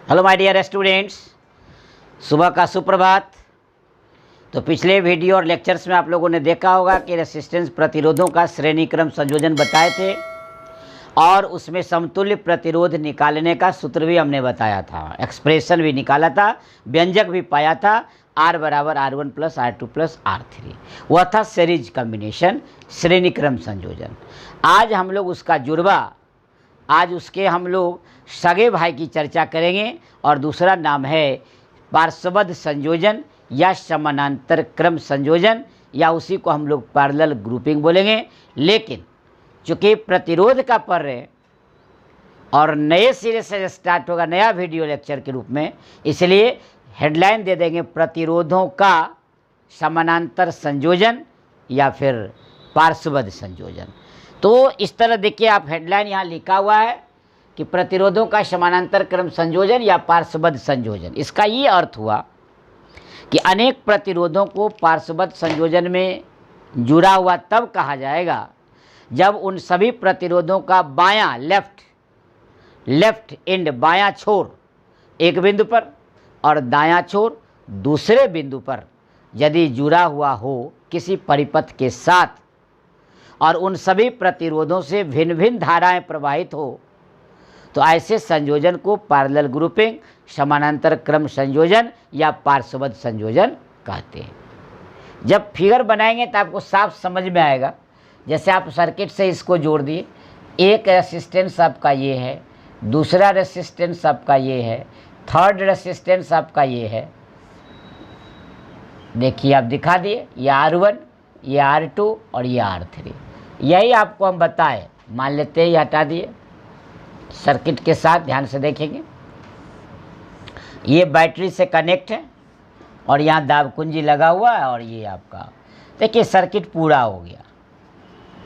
Hello my dear students, सुबह का सुप्रभात। तो पिछले वीडियो और लेक्चर्स में आप लोगों ने देखा होगा कि रेसिस्टेंस प्रतिरोधों का श्रेणी क्रम संयोजन बताए थे और उसमें समतुल्य प्रतिरोध निकालने का सूत्र भी हमने बताया था, एक्सप्रेशन भी निकाला था, व्यंजक भी पाया था। R बराबर R1 plus R2 plus R3, वह था सीरीज कॉम्बिनेशन श्रेणी क्रम संयोजन। आज हम लोग उसका जुड़वा, आज उसके हम लोग सगे भाई की चर्चा करेंगे और दूसरा नाम है पार्श्वबद्ध संयोजन या समानांतर क्रम संयोजन, या उसी को हम लोग पैरेलल ग्रुपिंग बोलेंगे। लेकिन चूँकि प्रतिरोध का पर्याय और नए सिरे से स्टार्ट होगा नया वीडियो लेक्चर के रूप में, इसलिए हेडलाइन दे देंगे प्रतिरोधों का समानांतर संयोजन या फिर पार्श्वबद्ध संयोजन। तो इस तरह देखिए, आप हेडलाइन यहाँ लिखा हुआ है कि प्रतिरोधों का समानांतर क्रम संयोजन या पार्श्वबद्ध संयोजन। इसका ये अर्थ हुआ कि अनेक प्रतिरोधों को पार्श्वबद्ध संयोजन में जुड़ा हुआ तब कहा जाएगा जब उन सभी प्रतिरोधों का बायां लेफ्ट एंड बायां छोर एक बिंदु पर और दायां छोर दूसरे बिंदु पर यदि जुड़ा हुआ हो किसी परिपथ के साथ और उन सभी प्रतिरोधों से भिन्न भिन्न धाराएं प्रवाहित हो, तो ऐसे संयोजन को पैरेलल ग्रुपिंग, समानांतर क्रम संयोजन या पार्श्वबद्ध संयोजन कहते हैं। जब फिगर बनाएंगे तो आपको साफ समझ में आएगा। जैसे आप सर्किट से इसको जोड़ दिए, एक रेसिस्टेंस आपका ये है, दूसरा रेसिस्टेंस आपका ये है, थर्ड रेसिस्टेंस आपका ये है। देखिए आप दिखा दिए, ये R1, ये R2 और ये R3। यही आपको हम बताए, मान लेते हैं ये हटा दिए। सर्किट के साथ ध्यान से देखेंगे, ये बैटरी से कनेक्ट है और यहाँ दाब कुंजी लगा हुआ है और ये आपका, देखिए सर्किट पूरा हो गया।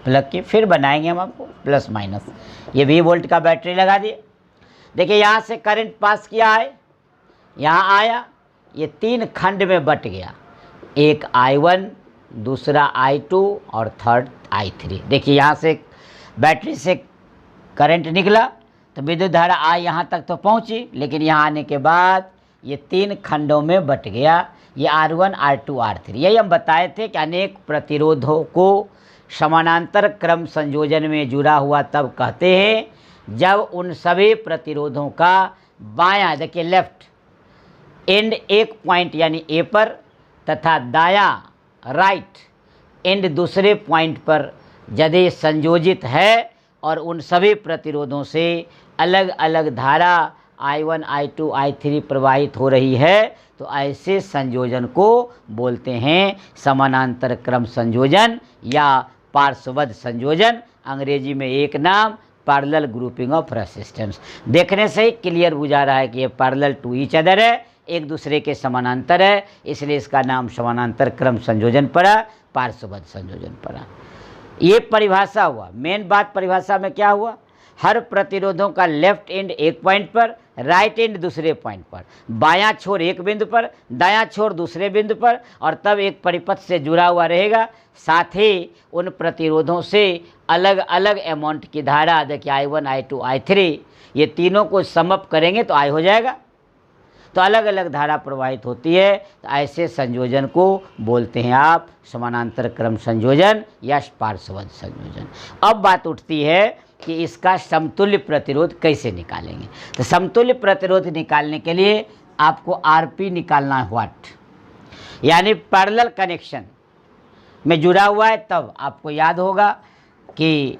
प्लग के फिर बनाएंगे हम आपको प्लस माइनस। ये 20 वोल्ट का बैटरी लगा दिए। देखिए यहाँ से करंट पास किया है, यहाँ आया, ये तीन खंड में बट गया, एक I1, दूसरा I2 और थर्ड I3। देखिए यहाँ से बैटरी से करंट निकला तो विद्युत धारा I यहाँ तक तो पहुँची, लेकिन यहाँ आने के बाद ये तीन खंडों में बट गया, ये R1, R2, R3। यही हम बताए थे कि अनेक प्रतिरोधों को समानांतर क्रम संयोजन में जुड़ा हुआ तब कहते हैं जब उन सभी प्रतिरोधों का बायां, देखिए लेफ्ट एंड एक पॉइंट यानी A पर तथा दायां राइट एंड दूसरे पॉइंट पर यदि संयोजित है और उन सभी प्रतिरोधों से अलग अलग धारा I1, I2, I3 प्रवाहित हो रही है, तो ऐसे संयोजन को बोलते हैं समानांतर क्रम संयोजन या पार्श्वबद्ध संयोजन। अंग्रेजी में एक नाम पैरेलल ग्रुपिंग ऑफ रेसिस्टेंस। देखने से ही क्लियर बुझा रहा है कि ये पैरेलल टू ईच अदर है, एक दूसरे के समानांतर है, इसलिए इसका नाम समानांतर क्रम संयोजन पड़ा, पार्श्वबद्ध संयोजन पड़ा। ये परिभाषा हुआ। मेन बात परिभाषा में क्या हुआ, हर प्रतिरोधों का लेफ्ट एंड एक पॉइंट पर, राइट एंड दूसरे पॉइंट पर, बायां छोर एक बिंदु पर, दायां छोर दूसरे बिंदु पर, और तब एक परिपथ से जुड़ा हुआ रहेगा। साथ ही उन प्रतिरोधों से अलग अलग अमाउंट की धारा, देखिए I1, I2, I3, ये तीनों को समअप करेंगे तो I हो जाएगा। तो अलग अलग धारा प्रवाहित होती है, तो ऐसे संयोजन को बोलते हैं आप समानांतर क्रम संयोजन या पार्श्वबद्ध संयोजन। अब बात उठती है कि इसका समतुल्य प्रतिरोध कैसे निकालेंगे। तो समतुल्य प्रतिरोध निकालने के लिए आपको RP निकालना है, व्हाट, यानी पैरेलल कनेक्शन में जुड़ा हुआ है। तब आपको याद होगा कि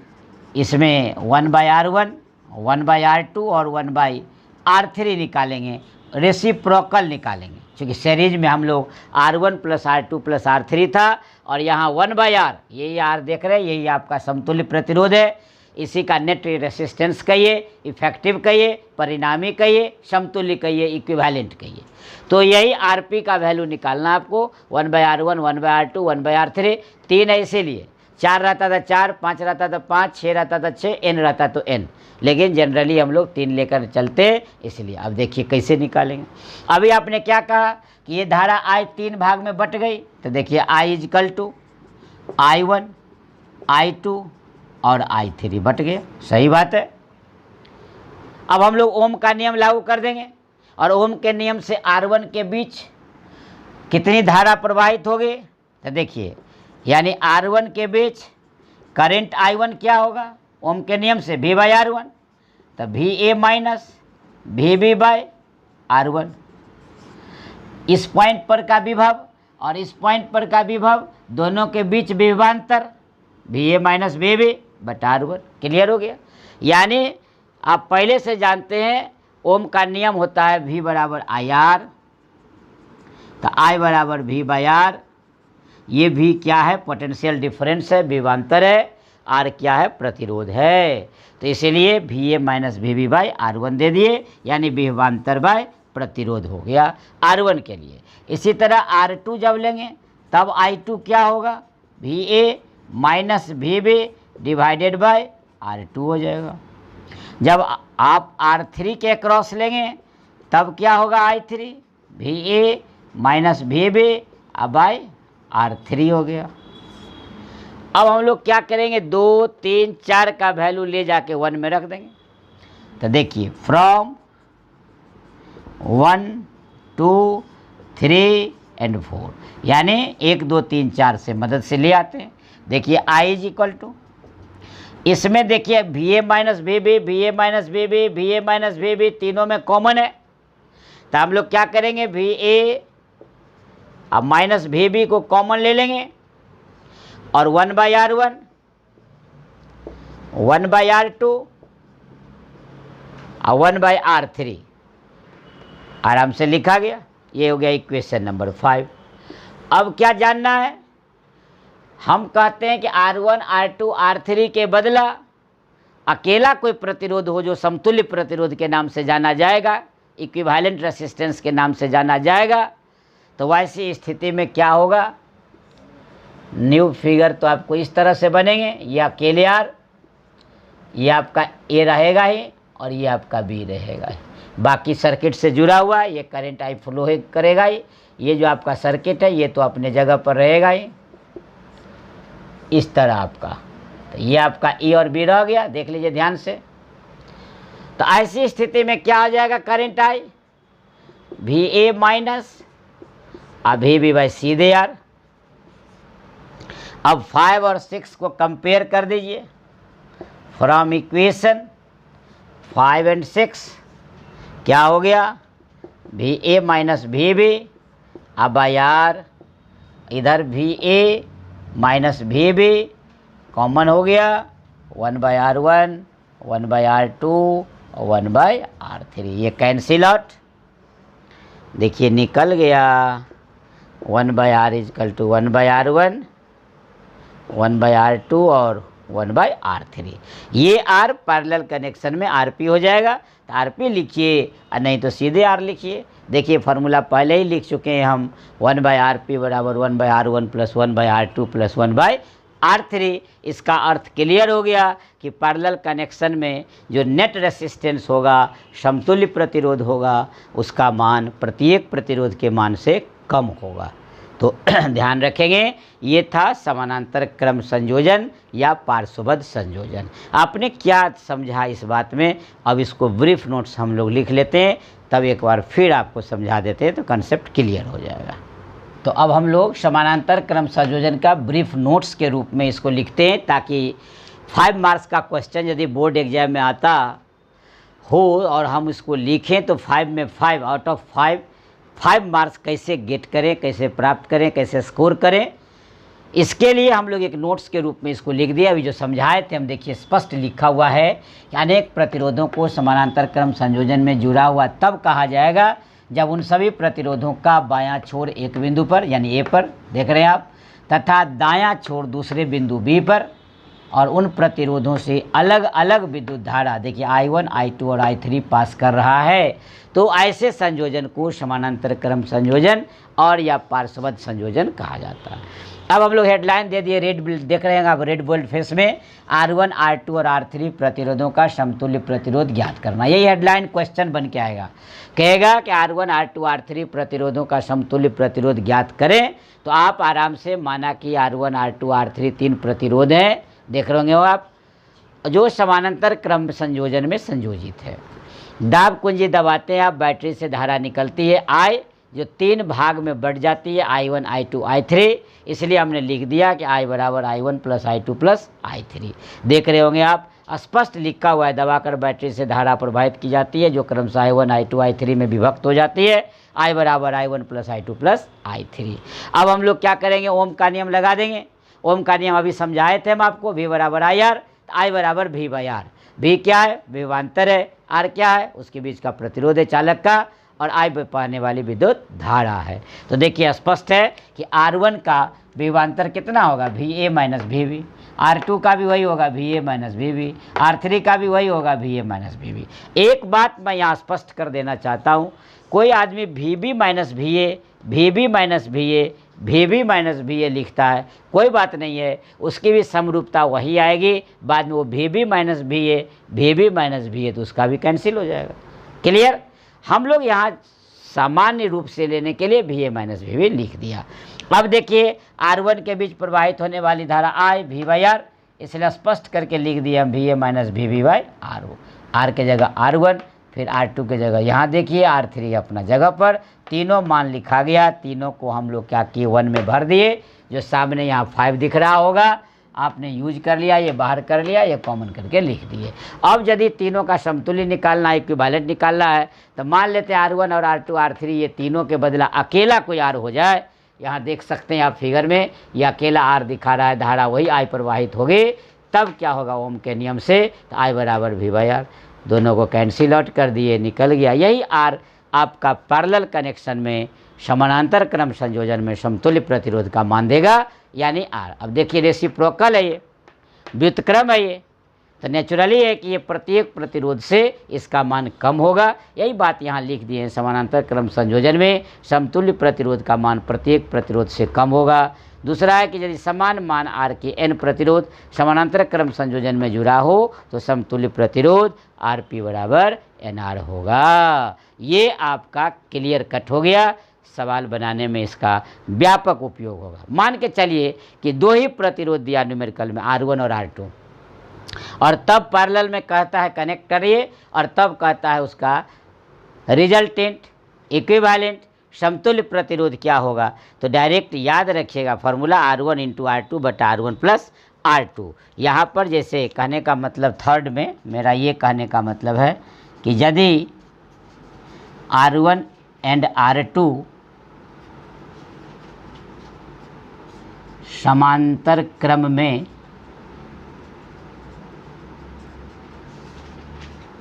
इसमें 1/R1, 1/R2 और 1/R3 निकालेंगे, रेसिप्रोकल निकालेंगे। क्योंकि सीरीज में हम लोग R1 plus R2 plus R3 था और यहाँ 1/R, यही R देख रहे हैं, यही आपका समतुल्य प्रतिरोध है। इसी का नेट रेसिस्टेंस कहिए, इफेक्टिव कहिए, परिणामी कहिए, समतुल्य कहिए, इक्विवेलेंट कहिए। तो यही RP का वैल्यू निकालना आपको। 1/R1, 1/R2, 1/R3, 3 है इसीलिए, 4 रहता था 4, 5 रहता था 5, 6 रहता था 6, N रहता तो N, लेकिन जनरली हम लोग 3 लेकर चलते, इसलिए। अब देखिए कैसे निकालेंगे। अभी आपने क्या कहा कि ये धारा I 3 भाग में बट गई, तो देखिए I is equal to I1, I2 और I3 बट गया, सही बात है। अब हम लोग ओम का नियम लागू कर देंगे। और ओम के नियम से R1 के बीच कितनी धारा प्रवाहित होगी? तो देखिए, यानी R1 के बीच करंट I1 क्या होगा? ओम के नियम से V/R1, तो VA minus VB bye R1। इस पॉइंट पर का विभव और इस पॉइंट पर का विभव, दोनों के बीच विभवांतर VA माइनस VB बटा R1। क्लियर हो गया? यानी आप पहले से जानते हैं ओम का नियम होता है V बराबर IR, तो I बराबर V/R। ये V क्या है? पोटेंशियल डिफरेंस है, विभवांतर है। R क्या है? प्रतिरोध है। तो इसीलिए VA minus VB by R1 दे दिए, यानी विभवांतर बाय प्रतिरोध हो गया R1 के लिए। इसी तरह R2 जब लेंगे तब I2 क्या होगा? VA minus VB divided by R2 हो जाएगा। जब आप R3 के क्रॉस लेंगे तब क्या होगा? I3 VA minus VB bye R3 हो गया। अब हम लोग क्या करेंगे? 2, 3, 4 का वैल्यू ले जाके 1 में रख देंगे। तो देखिए, फ्रॉम 1, 2, 3 एंड 4, यानी 1, 2, 3, 4 से मदद से ले आते हैं। देखिए I इज इक्वल टू, इसमें देखिए VA minus VB, VA minus VB, VA minus VB तीनों में कॉमन है। तो हम लोग क्या करेंगे? VA अब माइनस VB को कॉमन ले लेंगे और 1/R1, 1/R2 और 1/R3 आराम से लिखा गया। ये हो गया इक्वेशन नंबर 5। अब क्या जानना है? हम कहते हैं कि R1, R2, R3 के बदला अकेला कोई प्रतिरोध हो जो समतुल्य प्रतिरोध के नाम से जाना जाएगा, इक्विवेलेंट रेसिस्टेंस के नाम से जाना जाएगा। तो वैसी स्थिति में क्या होगा? न्यू फिगर तो आपको इस तरह से बनेंगे, ये अकेले R, ये आपका A रहेगा ही और ये आपका B रहेगा ही। बाकी सर्किट से जुड़ा हुआ ये करंट I फ्लो करेगा ही। ये जो आपका सर्किट है ये तो अपने जगह पर रहेगा ही इस तरह आपका। तो ये आपका E और B रह गया, देख लीजिए ध्यान से। तो ऐसी स्थिति में क्या हो जाएगा? Current I VA minus VB by सीधे R। अब 5 और 6 को कंपेयर कर दीजिए। फ्रॉम इक्वेशन 5 एंड 6 क्या हो गया? VA minus VB by R, इधर VA माइनस VB कॉमन हो गया, 1/R1, 1/R2 और 1/R3। ये कैंसिल आउट, देखिए निकल गया। 1/R is equal to 1/R1, 1/R2 और 1/R3। ये R पैरेलल कनेक्शन में RP हो जाएगा। तो RP लिखिए और नहीं तो सीधे R लिखिए। देखिए फार्मूला पहले ही लिख चुके हैं हम, 1/RP बराबर 1/R1 plus 1/R2 plus 1/R3। इसका अर्थ क्लियर हो गया कि पैरेलल कनेक्शन में जो नेट रेसिस्टेंस होगा, समतुल्य प्रतिरोध होगा, उसका मान प्रत्येक प्रतिरोध के मान से कम होगा। तो ध्यान रखेंगे, ये था समानांतर क्रम संयोजन या पार्श्वबद्ध संयोजन। आपने क्या समझा इस बात में? अब इसको ब्रीफ नोट्स हम लोग लिख लेते हैं, तब एक बार फिर आपको समझा देते हैं तो कंसेप्ट क्लियर हो जाएगा। तो अब हम लोग समानांतर क्रम संयोजन का ब्रीफ नोट्स के रूप में इसको लिखते हैं, ताकि 5 मार्क्स का क्वेश्चन यदि बोर्ड एग्जाम में आता हो और हम इसको लिखें तो 5 में 5 आउट ऑफ 5 मार्क्स कैसे गेट करें, कैसे प्राप्त करें, कैसे स्कोर करें। इसके लिए हम लोग एक नोट्स के रूप में इसको लिख दिया। अभी जो समझाए थे हम, देखिए स्पष्ट लिखा हुआ है कि अनेक प्रतिरोधों को समानांतर क्रम संयोजन में जुड़ा हुआ तब कहा जाएगा जब उन सभी प्रतिरोधों का बायां छोर एक बिंदु पर यानी A पर देख रहे हैं आप, तथा दायां छोर दूसरे बिंदु B पर, और उन प्रतिरोधों से अलग अलग विद्युत धारा देखिए I1, I2 और I3 पास कर रहा है। तो ऐसे संयोजन को समानांतर क्रम संयोजन और या पार्श्वबद्ध संयोजन कहा जाता है। अब हम लोग हेडलाइन दे दिए, रेड देख रहे हैं आप, रेड बोल्ड फेस में R1, R2 और R3 प्रतिरोधों का समतुल्य प्रतिरोध ज्ञात करना। यही हेडलाइन क्वेश्चन बन के आएगा, कहेगा कि R1, R2, R3 प्रतिरोधों का समतुल्य प्रतिरोध ज्ञात करें। तो आप आराम से माना कि R1, R2, R3 तीन प्रतिरोध हैं, देख रहे होंगे आप, जो समानांतर क्रम संयोजन में संयोजित है। दाब कुंजी दबाते हैं आप, बैटरी से धारा निकलती है I, जो 3 भाग में बढ़ जाती है I1, I2, I3, इसलिए हमने लिख दिया कि I बराबर I1 plus I2 plus I3। देख रहे होंगे आप, स्पष्ट लिखा हुआ है, दबाकर बैटरी से धारा प्रवाहित की जाती है जो क्रमशः I1, I2, I3 में विभक्त हो जाती है। I बराबर I1 plus I2 plus I3। अब हम लोग क्या करेंगे, ओम का नियम लगा देंगे। ओम का नियम अभी समझाए थे हम आपको, V बराबर IR, I बराबर V बाई R। V क्या है, विभवांतर है, R क्या है, उसके बीच का प्रतिरोध है चालक का, और I पे पाने वाली विद्युत धारा है। तो देखिए स्पष्ट है कि R1 का विभवांतर कितना होगा, VA माइनस VB, R2 का भी वही होगा, VA माइनस VB, R3 का भी वही होगा, VA माइनस VB। एक बात मैं यहाँ स्पष्ट कर देना चाहता हूँ, कोई आदमी VB minus VA, VB minus VA, VB minus VA लिखता है, कोई बात नहीं है, उसकी भी समरूपता वही आएगी। बाद में वो VB minus VA, VB minus VA, तो उसका भी कैंसिल हो जाएगा। क्लियर। हम लोग यहाँ सामान्य रूप से लेने के लिए VA माइनस VB लिख दिया। अब देखिए R1 के बीच प्रवाहित होने वाली धारा I V बाई R, इसलिए स्पष्ट करके लिख दिया हम VA minus VB by R। R के जगह R1, फिर R2 के जगह यहाँ देखिए R3 अपना जगह पर, तीनों मान लिखा गया। तीनों को हम लोग क्या किए, 1 में भर दिए। जो सामने यहाँ 5 दिख रहा होगा, आपने यूज कर लिया, ये बाहर कर लिया, ये कॉमन करके लिख दिए। अब यदि तीनों का समतुल्य निकालना है, इक्विवेलेंट निकालना है, तो मान लेते हैं R1 और R2, R3, ये तीनों के बदला अकेला कोई R हो जाए। यहाँ देख सकते हैं आप फिगर में, ये अकेला R दिखा रहा है, धारा वही I प्रवाहित होगी। तब क्या होगा, ओम के नियम से, तो I बराबर V बाई R। दोनों को कैंसिल आउट कर दिए, निकल गया। यही R आपका पैरेलल कनेक्शन में, समानांतर क्रम संयोजन में समतुल्य प्रतिरोध का मान देगा, यानी R। अब देखिए रेसिप्रोकल है, ये व्युत्क्रम है, ये तो नेचुरली है कि ये प्रत्येक प्रतिरोध से इसका मान कम होगा। यही बात यहाँ लिख दिए हैं, समानांतर क्रम संयोजन में समतुल्य प्रतिरोध का मान प्रत्येक प्रतिरोध से कम होगा। दूसरा है कि यदि समान मान R के n प्रतिरोध समानांतर क्रम संयोजन में जुड़ा हो, तो समतुल्य प्रतिरोध Rp बराबर NR होगा। ये आपका क्लियर कट हो गया। सवाल बनाने में इसका व्यापक उपयोग होगा। मान के चलिए कि 2 ही प्रतिरोध दिया न्यूमेरिकल में, R1 और R2, और तब पैरेलल में कहता है कनेक्ट करिए, और तब कहता है उसका रिजल्टेंट इक्विवेलेंट समतुल्य प्रतिरोध क्या होगा। तो डायरेक्ट याद रखिएगा फॉर्मूला, R1 इंटू R2 बटा R1 प्लस R2। यहाँ पर जैसे कहने का मतलब, थर्ड में मेरा ये कहने का मतलब है कि यदि R1 एंड R2 समांतर क्रम में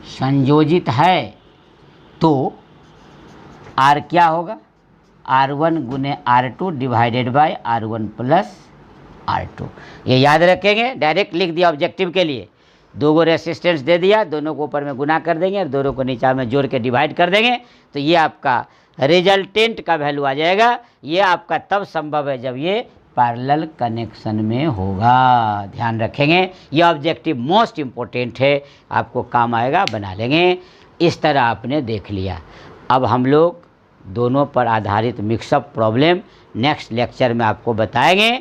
संयोजित है, तो R क्या होगा, R1 गुने R2 divided by R1 plus R2। ये याद रखेंगे, डायरेक्ट लिख दिया ऑब्जेक्टिव के लिए। 2 गो रेसिस्टेंस दे दिया, दोनों को ऊपर में गुना कर देंगे और दोनों को नीचा में जोड़ के डिवाइड कर देंगे, तो ये आपका रिजल्टेंट का वैल्यू आ जाएगा। ये आपका तब संभव है जब ये पैरेलल कनेक्शन में होगा। ध्यान रखेंगे, ये ऑब्जेक्टिव मोस्ट इम्पोर्टेंट है, आपको काम आएगा, बना लेंगे। इस तरह आपने देख लिया। अब हम लोग दोनों पर आधारित मिक्सअप प्रॉब्लम नेक्स्ट लेक्चर में आपको बताएंगे।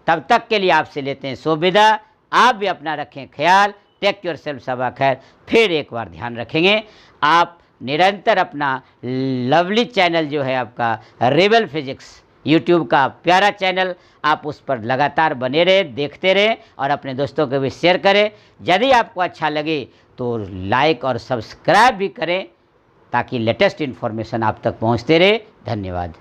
तब तक के लिए आपसे लेते हैं सो विदा। आप भी अपना रखें ख्याल। टेक योर सेल्फ सबा खैर। फिर एक बार ध्यान रखेंगे, आप निरंतर अपना लवली चैनल जो है आपका रेबल फिजिक्स यूट्यूब का प्यारा चैनल, आप उस पर लगातार बने रहे, देखते रहे और अपने दोस्तों को भी शेयर करें। यदि आपको अच्छा लगे तो लाइक और सब्सक्राइब भी करें, ताकि लेटेस्ट इन्फॉर्मेशन आप तक पहुंचते रहे। धन्यवाद।